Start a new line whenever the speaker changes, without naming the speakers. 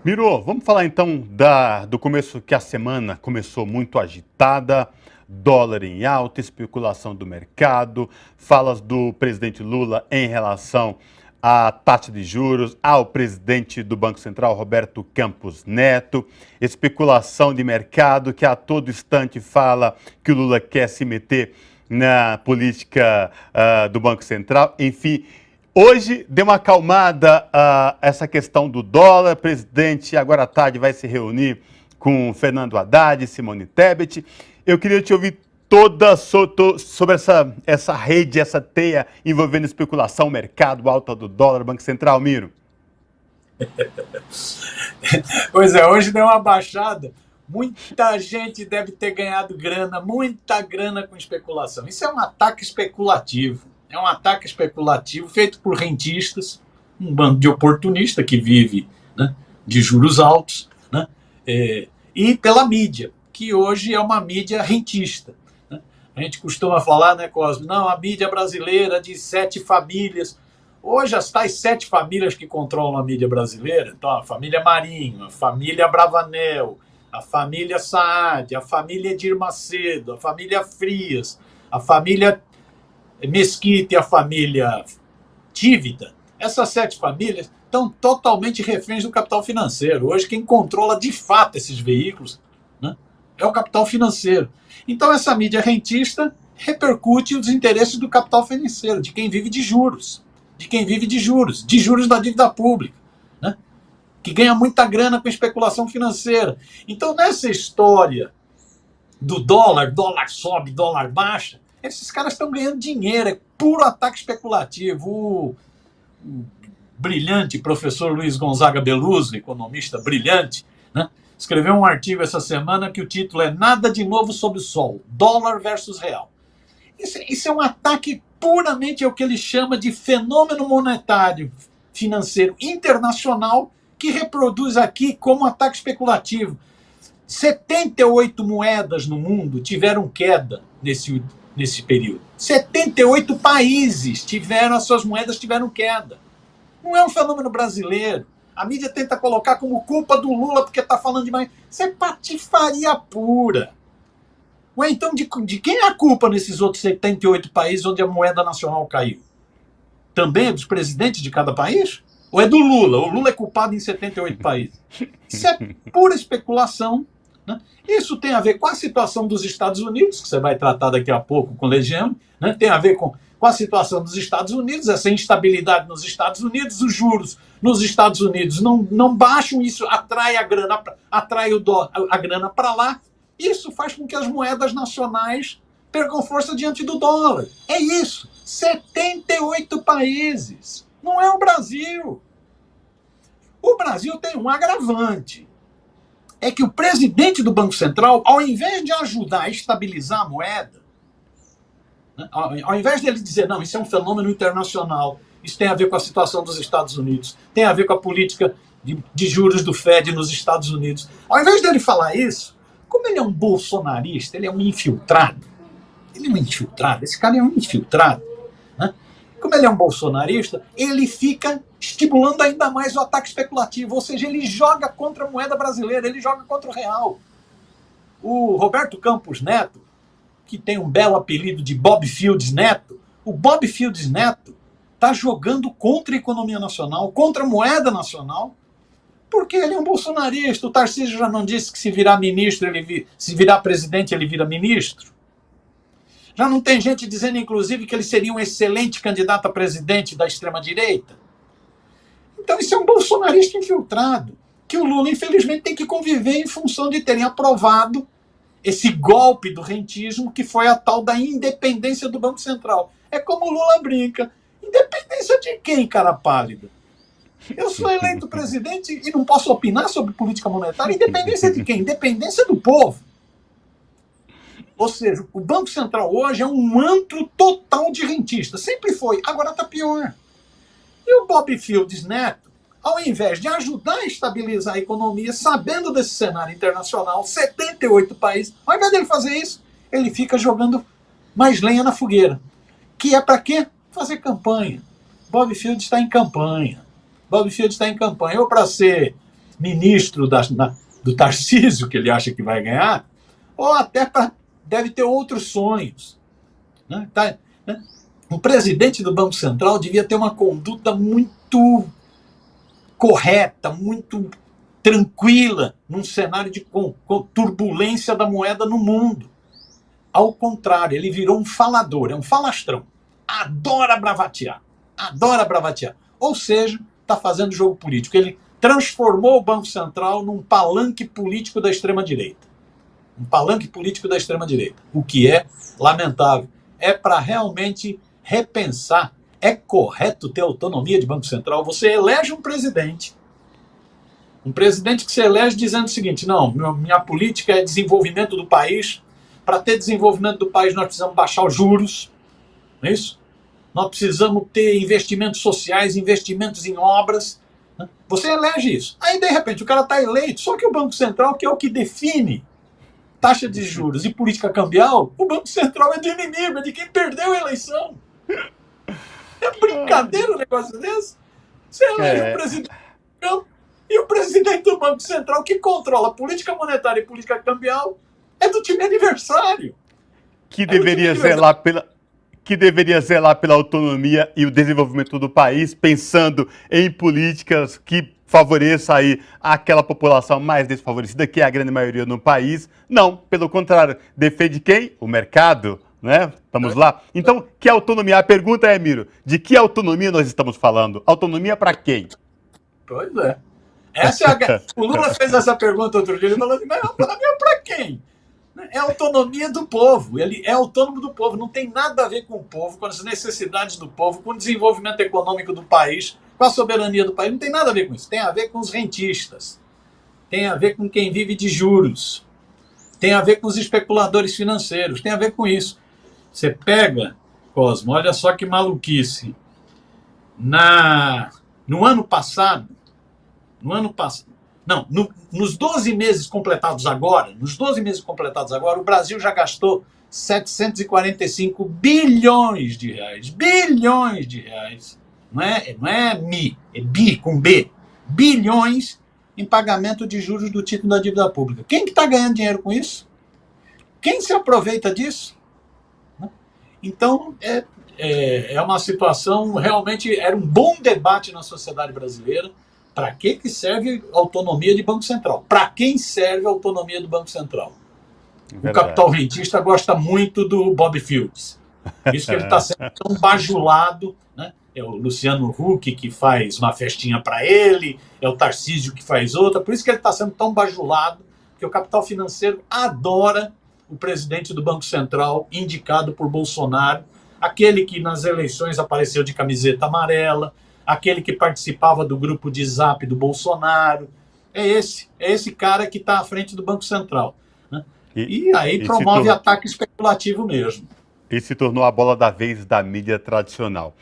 Miro, vamos falar então do começo, que a semana começou muito agitada, dólar em alta, especulação do mercado, falas do presidente Lula em relação à taxa de juros, ao presidente do Banco Central, Roberto Campos Neto, especulação de mercado que a todo instante fala que o Lula quer se meter na política do Banco Central, enfim. Hoje deu uma acalmada essa questão do dólar. O presidente agora à tarde vai se reunir com Fernando Haddad, Simone Tebet. Eu queria te ouvir toda sobre essa rede, essa teia envolvendo especulação, mercado, alta do dólar, Banco Central, Miro.
Pois é, hoje deu uma baixada. Muita gente deve ter ganhado grana, muita grana com especulação. Isso é um ataque especulativo. É um ataque especulativo feito por rentistas, um bando de oportunista que vive, né, de juros altos, né, e pela mídia, que hoje é uma mídia rentista. Né? A gente costuma falar, né, Cosme? Não, a mídia brasileira de 7 famílias. Hoje, as tais 7 famílias que controlam a mídia brasileira, então a família Marinho, a família Bravanel, a família Saad, a família Edir Macedo, a família Frias, a família Mesquita e a família Tívita, essas 7 famílias estão totalmente reféns do capital financeiro. Hoje, quem controla de fato esses veículos, né, é o capital financeiro. Então, essa mídia rentista repercute os interesses do capital financeiro, de quem vive de juros. De juros da dívida pública, né? Que ganha muita grana com especulação financeira. Então, nessa história do dólar sobe, dólar baixa, esses caras estão ganhando dinheiro, é puro ataque especulativo. O brilhante professor Luiz Gonzaga Beluso, economista brilhante, né, escreveu um artigo essa semana que o título é Nada de Novo Sob o Sol, Dólar versus Real. Isso é um ataque puramente ao que ele chama de fenômeno monetário financeiro internacional que reproduz aqui como ataque especulativo. 78 moedas no mundo tiveram queda nesse período. 78 países tiveram, as suas moedas tiveram queda. Não é um fenômeno brasileiro. A mídia tenta colocar como culpa do Lula porque está falando demais. Isso é patifaria pura. Ué, então de quem é a culpa nesses outros 78 países onde a moeda nacional caiu? Também é dos presidentes de cada país? Ou é do Lula? O Lula é culpado em 78 países. Isso é pura especulação. Né? Isso tem a ver com a situação dos Estados Unidos, que você vai tratar daqui a pouco com o Legião, né? Tem a ver com a situação dos Estados Unidos, essa instabilidade nos Estados Unidos, os juros nos Estados Unidos não baixam, isso atrai a grana, a grana para lá. Isso faz com que as moedas nacionais percam força diante do dólar. É isso. 78 países. Não é o Brasil. O Brasil tem um agravante. É que o presidente do Banco Central, ao invés de ajudar a estabilizar a moeda, né, ao invés dele dizer, não, isso é um fenômeno internacional, isso tem a ver com a situação dos Estados Unidos, tem a ver com a política de juros do Fed nos Estados Unidos, ao invés dele falar isso, como ele é um bolsonarista, ele é um infiltrado. Ele é um infiltrado, esse cara é um infiltrado. Né? Como ele é um bolsonarista, ele fica estimulando ainda mais o ataque especulativo, ou seja, ele joga contra a moeda brasileira, ele joga contra o real. O Roberto Campos Neto, que tem um belo apelido de Bob Fields Neto, o Bob Fields Neto está jogando contra a economia nacional, contra a moeda nacional, porque ele é um bolsonarista. O Tarcísio já não disse que se virar ministro, se virar presidente, ele vira ministro. Já não tem gente dizendo, inclusive, que ele seria um excelente candidato a presidente da extrema-direita? Então, isso é um bolsonarista infiltrado, que o Lula, infelizmente, tem que conviver em função de terem aprovado esse golpe do rentismo, que foi a tal da independência do Banco Central. É como o Lula brinca. Independência de quem, cara pálida? Eu sou eleito presidente e não posso opinar sobre política monetária. Independência de quem? Independência do povo. Ou seja, o Banco Central hoje é um antro total de rentista. Sempre foi, agora está pior. E o Bob Fields Neto, ao invés de ajudar a estabilizar a economia, sabendo desse cenário internacional, 78 países, ao invés dele fazer isso, ele fica jogando mais lenha na fogueira. Que é para quê? Fazer campanha. Bob Fields está em campanha. Bob Fields está em campanha ou para ser ministro do Tarcísio, que ele acha que vai ganhar, ou até deve ter outros sonhos. Né? O presidente do Banco Central devia ter uma conduta muito correta, muito tranquila, num cenário de turbulência da moeda no mundo. Ao contrário, ele virou um falador, é um falastrão. Adora bravatear. Ou seja, está fazendo jogo político. Ele transformou o Banco Central num palanque político da extrema-direita. O que é lamentável. É para realmente repensar. É correto ter autonomia de Banco Central? Você elege um presidente que se elege dizendo o seguinte: não, minha política é desenvolvimento do país. Para ter desenvolvimento do país, nós precisamos baixar os juros, não é isso? Nós precisamos ter investimentos sociais, investimentos em obras. Né? Você elege isso. Aí, de repente, o cara está eleito, só que o Banco Central, que é o que define taxa de juros e política cambial, o Banco Central é de inimigo, é de quem perdeu a eleição. É brincadeira um negócio desse. Você elege o presidente do campo e o presidente do Banco Central, que controla política monetária e política cambial, é do time adversário.
Que deveria zelar pela autonomia e o desenvolvimento do país, pensando em políticas que favoreça aí aquela população mais desfavorecida, que é a grande maioria no país. Não, pelo contrário, defende quem? O mercado, né? Estamos lá. Então, que autonomia? A pergunta é, Miro, de que autonomia nós estamos falando? Autonomia para quem?
Pois é. O Lula fez essa pergunta outro dia, ele falou assim, mas autonomia para quem? É a autonomia do povo, ele é autônomo do povo, não tem nada a ver com o povo, com as necessidades do povo, com o desenvolvimento econômico do país, com a soberania do país, não tem nada a ver com isso, tem a ver com os rentistas, tem a ver com quem vive de juros, tem a ver com os especuladores financeiros, tem a ver com isso. Você pega, Cosmo, olha só que maluquice, no ano passado, nos 12 meses completados agora, o Brasil já gastou 745 bilhões de reais. Bilhões de reais. Não é mi, é bi com B. Bilhões em pagamento de juros do título da dívida pública. Quem que está ganhando dinheiro com isso? Quem se aproveita disso? Então, é uma situação, realmente, era um bom debate na sociedade brasileira. Para que serve a autonomia de Banco Central? Para quem serve a autonomia do Banco Central? Verdade. O capital rentista gosta muito do Bob Fields. Por isso que ele está sendo tão bajulado. Né? É o Luciano Huck que faz uma festinha para ele, é o Tarcísio que faz outra. Por isso que ele está sendo tão bajulado, que o capital financeiro adora o presidente do Banco Central, indicado por Bolsonaro, aquele que nas eleições apareceu de camiseta amarela, aquele que participava do grupo de zap do Bolsonaro. É esse cara que está à frente do Banco Central. Né? E aí promove ataque especulativo mesmo.
E se tornou a bola da vez da mídia tradicional.